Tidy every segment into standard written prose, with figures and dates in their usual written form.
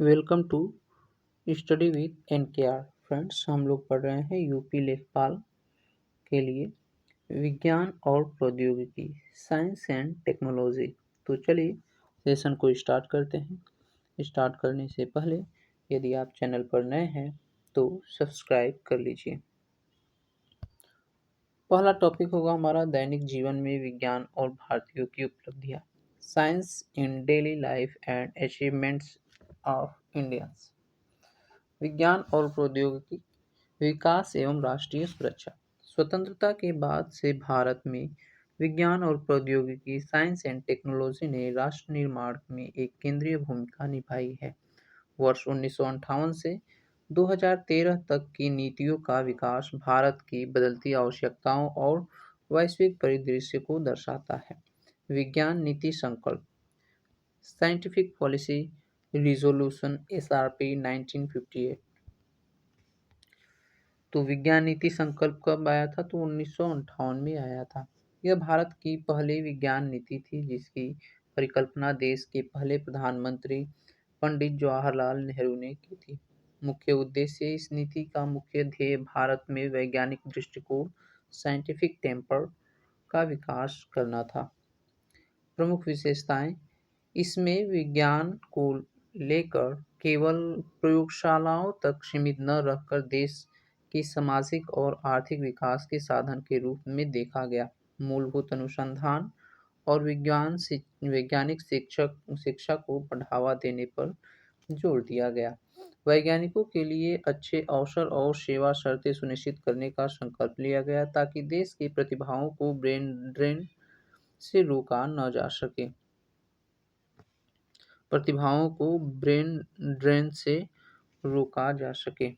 Welcome to study with NKR. Friends, हम लोग पढ़ रहे हैं यूपी लेखपाल के लिए विज्ञान और प्रौद्योगिकी, साइंस एंड टेक्नोलॉजी। तो चलिए सेशन को स्टार्ट करते हैं। स्टार्ट करने से पहले यदि आप चैनल पर नए हैं तो सब्सक्राइब कर लीजिए। पहला टॉपिक होगा हमारा दैनिक जीवन में विज्ञान और भारतीयों की उपलब्धियां, science in daily life and achievements of Indians. विज्ञान और प्रौद्योगिकी, विकास एवं राष्ट्रीय सुरक्षा। स्वतंत्रता के बाद से भारत में विज्ञान और प्रौद्योगिकी, साइंस एंड टेक्नोलॉजी ने राष्ट्र निर्माण में एक केंद्रीय भूमिका निभाई है। वर्ष 1958 से 2013 तक की नीतियों का विकास भारत की बदलती आवश्यकताओं और वैश्विक परिदृश्य को दर्शाता है। विज्ञान नीति संकल्प, साइंटिफिक पॉलिसी रिजोल्यूशन SRP 1958। तो विज्ञान नीति संकल्प कब आया था? तो 1958 में आया था। यह भारत की पहली विज्ञान नीति थी जिसकी परिकल्पना देश के पहले प्रधानमंत्री पंडित जवाहरलाल नेहरू ने की थी। मुख्य उद्देश्य, इस नीति का मुख्य ध्येय भारत में वैज्ञानिक दृष्टिकोण, साइंटिफिक टेम्पर का विकास करना था। प्रमुख विशेषताएं, इसमें विज्ञान को लेकर केवल प्रयोगशालाओं तक सीमित न रहकर देश की सामाजिक और आर्थिक विकास के साधन के रूप में देखा गया। मूलभूत अनुसंधान और वैज्ञानिक शिक्षा को बढ़ावा देने पर जोर दिया गया। वैज्ञानिकों के लिए अच्छे अवसर और सेवा शर्तें सुनिश्चित करने का संकल्प लिया गया ताकि देश की प्रतिभाओं को ब्रेन ड्रेन से रोका न जा सके। प्रतिभाओं को ब्रेन ड्रेन से रोका जा सके।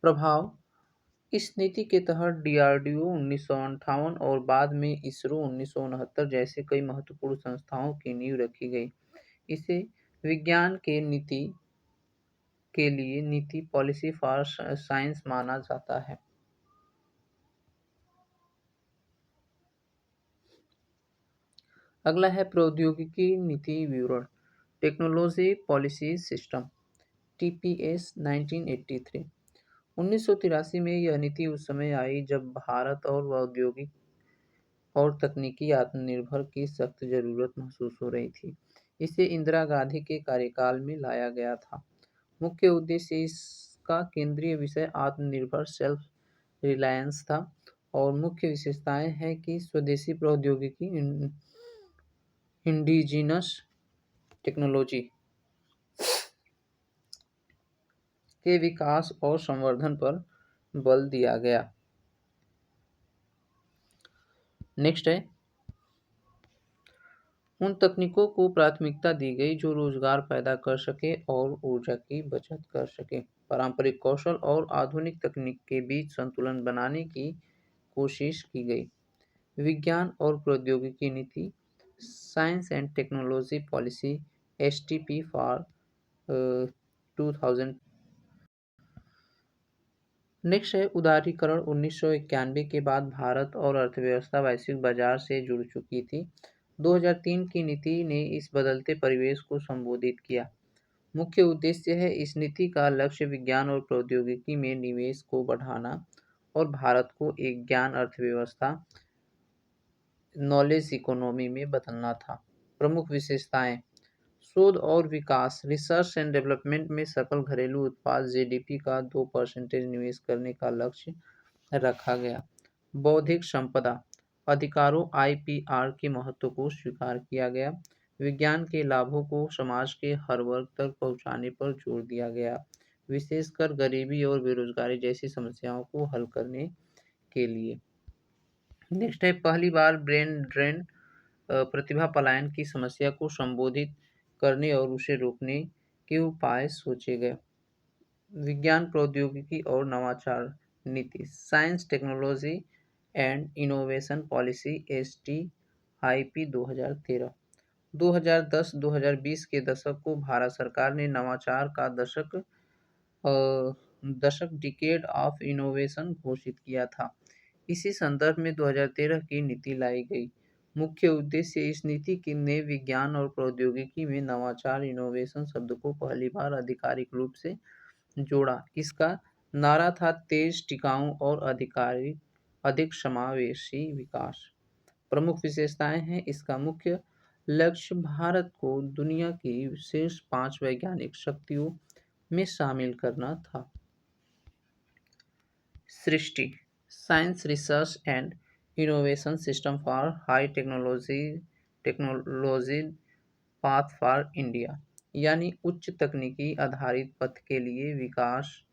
प्रभाव, इस नीति के तहत DRDO 1958 और बाद में इसरो 1969 जैसे कई महत्वपूर्ण संस्थाओं की नींव रखी गई। इसे विज्ञान के नीति के लिए नीति पॉलिसी फॉर साइंस माना जाता है। अगला है प्रौद्योगिकी नीति विवरण, टेक्नोलॉजी पॉलिसी सिस्टम TPS 1983। 1983 में यह नीति उस समय आई जब भारत और औद्योगिक और तकनीकी आत्मनिर्भर की सख्त जरूरत महसूस हो रही थी। इसे इंदिरा गांधी के कार्यकाल में लाया गया था। मुख्य उद्देश्य, इसका केंद्रीय विषय आत्मनिर्भर सेल्फ रिलायंस था और मुख्य विशेषताएं हैं कि स्वदेशी प्रौद्योगिकी, इंडिजिनस टेक्नोलॉजी के विकास और संवर्धन पर बल दिया गया। नेक्स्ट है, उन तकनीकों को प्राथमिकता दी गई जो रोजगार पैदा कर सके और ऊर्जा की बचत कर सके। पारंपरिक कौशल और आधुनिक तकनीक के बीच संतुलन बनाने की कोशिश की गई। विज्ञान और प्रौद्योगिकी नीति, science and technology policy STP for 2000। Next है उदारीकरण। 1991 के बाद भारत और अर्थव्यवस्था वैश्विक बाजार से जुड़ चुकी थी। 2003 की नीति ने इस बदलते परिवेश को संबोधित किया। मुख्य उद्देश्य है, इस नीति का लक्ष्य विज्ञान और प्रौद्योगिकी में निवेश को बढ़ाना और भारत को एक ज्ञान अर्थव्यवस्था, नॉलेज इकोनॉमी में बदलना था। प्रमुख विशेषताएं, शोध और विकास, रिसर्च एंड डेवलपमेंट में सकल घरेलू उत्पाद GDP का 2% निवेश करने का लक्ष्य रखा गया। बौद्धिक संपदा अधिकारों IPR के महत्व को स्वीकार किया गया। विज्ञान के लाभों को समाज के हर वर्ग तक पहुंचाने पर जोर दिया गया, विशेषकर गरीबी और बेरोजगारी जैसी समस्याओं को हल करने के लिए। नेक्स्ट है, पहली बार ब्रेन ड्रेन, प्रतिभा पलायन की समस्या को संबोधित करने और उसे रोकने के उपाय सोचे गए। विज्ञान प्रौद्योगिकी और नवाचार नीति, science technology and innovation policy STIP 2013। 2010-2020 के दशक को भारत सरकार ने नवाचार का दशक डिकेड ऑफ इनोवेशन घोषित किया था। इसी संदर्भ में 2013 की नीति लाई गई। मुख्य उद्देश्य इस नीति की ने विज्ञान और प्रौद्योगिकी में नवाचार इनोवेशन शब्द को पहली बार आधिकारिक रूप से जोड़ा। इसका नारा था तेज, टिकाऊ और अधिक समावेशी विकास। प्रमुख विशेषताएं हैं। इसका मुख्य लक्ष्य भारत को दुनिया की शीर्ष 5 वैज्ञानिक शक्तियों में शामिल करना था। Srishti science research and innovation system for high technology path for India, यानी उच्च तकनीकी आधारित पथ के लिए विकास,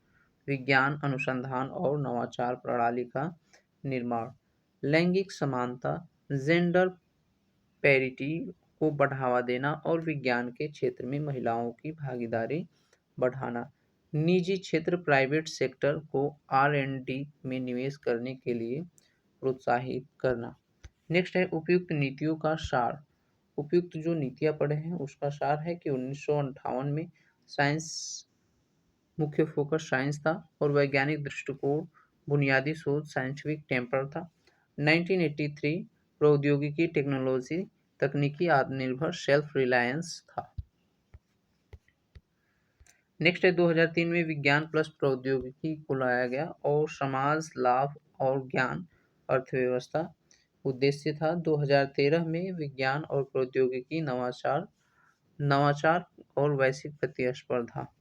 विज्ञान अनुसंधान और नवाचार प्रणाली का निर्माण। लैंगिक समानता, जेंडर पैरिटी को बढ़ावा देना और विज्ञान के क्षेत्र में महिलाओं की भागीदारी बढ़ाना। निजी क्षेत्र प्राइवेट सेक्टर को R&D में निवेश करने के लिए प्रोत्साहित करना। नेक्स्ट है उपयुक्त नीतियों का सार। उपयुक्त जो नीतियाँ पढ़े हैं उसका सार है कि 1958 में साइंस मुख्य फोकस साइंस था और वैज्ञानिक दृष्टिकोण बुनियादी शोध साइंटिफिक टेम्पर था। 1983 प्रौद्योगिकी टेक्नोलॉजी तकनीकी आत्मनिर्भर सेल्फ रिलायंस था। नेक्स्ट है 2003 में विज्ञान प्लस प्रौद्योगिकी को लाया गया और समाज लाभ और ज्ञान अर्थव्यवस्था उद्देश्य था। 2013 में विज्ञान और प्रौद्योगिकी नवाचार और वैश्विक प्रतिस्पर्धा।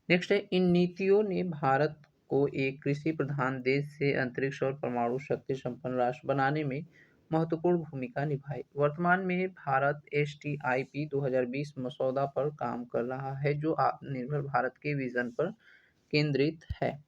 नेक्स्ट है इन नीतियों ने भारत को एक कृषि प्रधान देश से अंतरिक्ष और परमाणु शक्ति संपन्न राष्ट्र बनाने में महत्वपूर्ण भूमिका निभाई। वर्तमान में भारत STIP 2020 मसौदा पर काम कर रहा है जो आत्मनिर्भर भारत के विजन पर केंद्रित है।